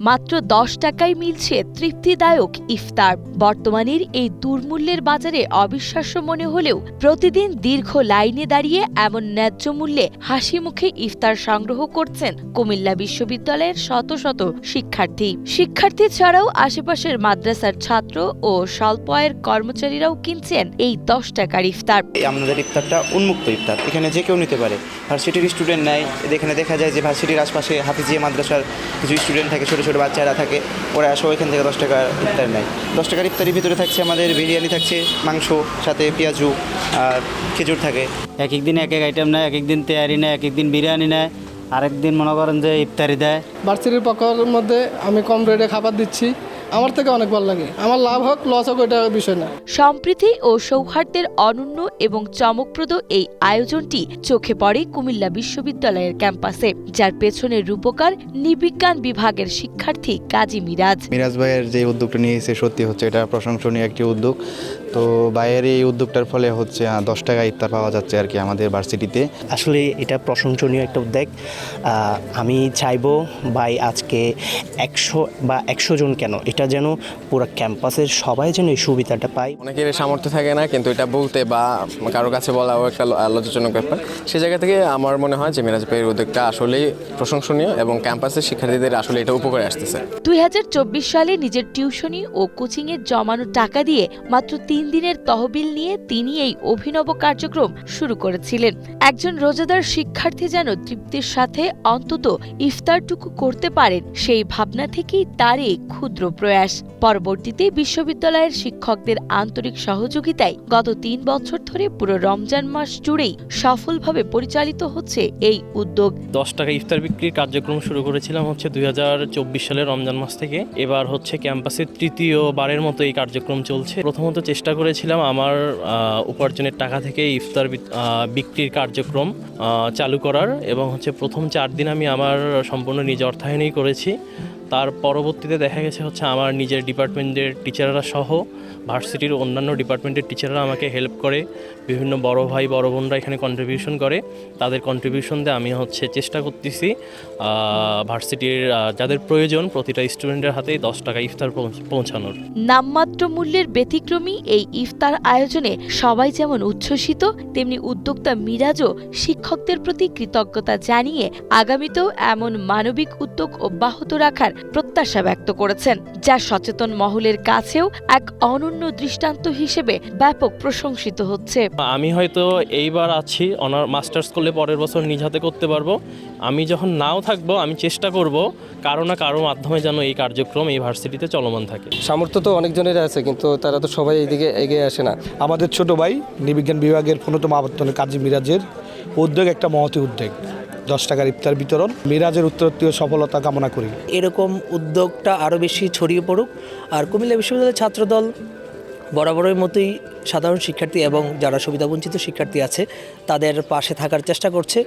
মাত্র 10 টাকায় মিলছে তৃপ্তিদায়ক ইফতার। বর্তমানের এই দুর্মূল্যের বাজারে অবিশ্বাস্য মনে হলেও প্রতিদিন দীর্ঘ লাইনে দাঁড়িয়ে এমন ন্যায্য মূল্যে হাসি মুখে ইফতার সংগ্রহ করছেন কুমিল্লা বিশ্ববিদ্যালয়ের শত শত শিক্ষার্থী ছাড়াও আশেপাশের মাদ্রাসার ছাত্র ও স্বল্প আয়ের কর্মচারীরাও কিনছেন এই 10 টাকার ইফতার। আমাদের ইফতারটা উন্মুক্ত ইফতার, এখানে যে কেউ নিতে পারে। ভার্সিটির স্টুডেন্ট নাই, এখানে দেখা যায় যে ভার্সিটির আশপাশে হাফিজিয়া মাদ্রাসার কিছু স্টুডেন্ট থাকে, ছোটো ছোটো বাচ্চারা থাকে, ওরা সব এখান থেকে 10 টাকার ইফতার নেয়। 10 টাকার ইফতারের ভিতরে থাকছে আমাদের বিরিয়ানি, থাকছে মাংস, সাথে পেঁয়াজু আর খেজুর থাকে। এক একদিন এক এক আইটেম নেয়, এক একদিন তেয়ারি নেয়, এক একদিন বিরিয়ানি নেয়, আরেকদিন মনে করেন যে ইফতারি দেয়। ভার্সিটির পক্ষের মধ্যে আমি কম রেটে খাবার দিচ্ছি, আমার থেকে অনেক ভালো লাগে। আমার লাভ হোক লস হোক এটা বিষয় না। সম্প্রীতি ও সৌহার্দ্যের অনন্য এবং চমকপ্রদ এই আয়োজনটি চোখে পড়ে কুমিল্লা বিশ্ববিদ্যালয়ের ক্যাম্পাসে, যার পেছনের রূপকার নৃবিজ্ঞান বিভাগের শিক্ষার্থী কাজী মিরাজ ভাইয়ের যে উদ্যোগটা নিয়েছে সত্যি হচ্ছে এটা প্রশংসনীয় একটি উদ্যোগ। তো ভাইয়ের এই উদ্যোগটার ফলে হচ্ছে 10 টাকা ইফতার পাওয়া যাচ্ছে আর কি আমাদের ভার্সিটিতে। আসলে এটা প্রশংসনীয় একটা উদ্যোগ। আমি চাইবো ভাই আজকে 100 জন কেন, এটা যেন পুরো ক্যাম্পাসের সবাই যেন এই সুবিধাটা পায়। অনেকের সামর্থ্য থাকে না, কিন্তু এটা বলতে বা কারোর কাছে বলাও একটা লজ্জাজনক ব্যাপার। সে জায়গা থেকে আমার মনে হয় যে মিরাজ ভাইয়ের উদ্যোগটা আসলেই প্রশংসনীয় এবং ক্যাম্পাসের শিক্ষার্থীদের আসলে এটা উপকারে আসতেছে। 2024 সালে নিজের টিউশনি ও কোচিংয়ের জমানো টাকা দিয়ে মাত্র 3 দিনের তহবিল নিয়ে তিনি এই অভিনব কার্যক্রম শুরু করেছিলেন। একজন রোজাদার শিক্ষার্থী যেন তৃপ্তির সাথে অন্তত ইফতারটুকু করতে পারেন, সেই ভাবনা থেকেই তার এই ক্ষুদ্র প্রয়াস। পরবর্তীতে বিশ্ববিদ্যালয়ের শিক্ষকদের আন্তরিক সহযোগিতায় গত 3 বছর ধরে পুরো রমজান মাস জুড়েই সফলভাবে পরিচালিত হচ্ছে এই উদ্যোগ। 10 টাকা ইফতার বিক্রির কার্যক্রম শুরু করেছিলাম হচ্ছে 2024 সালের রমজান মাস থেকে। এবার হচ্ছে ক্যাম্পাসের তৃতীয়বারের মতো এই কার্যক্রম চলছে। প্রথমত চেষ্টা করেছিলাম আমার উপার্জনের টাকা থেকে ইফতার বিক্রির কার্যক্রম চালু করার, এবং হচ্ছে প্রথম 4 দিন আমি আমার সম্পূর্ণ নিজ অর্থায়নেই করেছি। তার পরবর্তীতে দেখা গেছে হচ্ছে আমার নিজের ডিপার্টমেন্টের টিচাররা সহ ভার্সিটির অন্যান্য ডিপার্টমেন্টের টিচাররা আমাকে হেল্প করে, বিভিন্ন বড় ভাই বড় বোনরা এখানে কন্ট্রিবিউশন করে। তাদের কন্ট্রিবিউশন দিয়ে আমি হচ্ছে চেষ্টা করতেছি ভার্সিটির যাদের প্রয়োজন প্রতিটা স্টুডেন্টের হাতেই 10 টাকা ইফতার পৌঁছানোর। নামমাত্র মূল্যের ব্যতিক্রমী এই ইফতার আয়োজনে সবাই যেমন উচ্ছ্বসিত, তেমনি উদ্যোক্তা মিরাজও শিক্ষকদের প্রতি কৃতজ্ঞতা জানিয়ে আগামীতেও এমন মানবিক উদ্যোগ অব্যাহত রাখার প্রত্যাশা ব্যক্ত করেছেন, যা সচেতন মহলের কাছেও এক অনন্য দৃষ্টান্ত হিসেবে ব্যাপক প্রশংসিত হচ্ছে। আমি হয়তো এইবার আছি মাস্টার্স করলে পরের বছর নিজ হাতে করতে পারবো। আমি যখন নাও থাকবো আমি চেষ্টা করব কারো না কারো মাধ্যমে যেন এই কার্যক্রম এই ভার্সিটিতে চলমান থাকে। সামর্থ্য তো অনেকজনের আছে, কিন্তু তারা তো সবাই এইদিকে এগিয়ে আসে না। আমাদের ছোট ভাই নৃবিজ্ঞান বিভাগের প্রণতম আবর্তনের কাজী মিরাজের উদ্যোগ একটা মহৎ উদ্যোগ। 10 টাকার ইফতার বিতরণ, মিরাজের উত্তরোত্তর সফলতা কামনা করি। এরকম উদ্যোগটা আরও বেশি ছড়িয়ে পড়ুক। আর কুমিল্লা বিশ্ববিদ্যালয়ের ছাত্রদল বরাবরের মতোই সাধারণ শিক্ষার্থী এবং যারা সুবিধাবঞ্চিত শিক্ষার্থী আছে তাদের পাশে থাকার চেষ্টা করছে।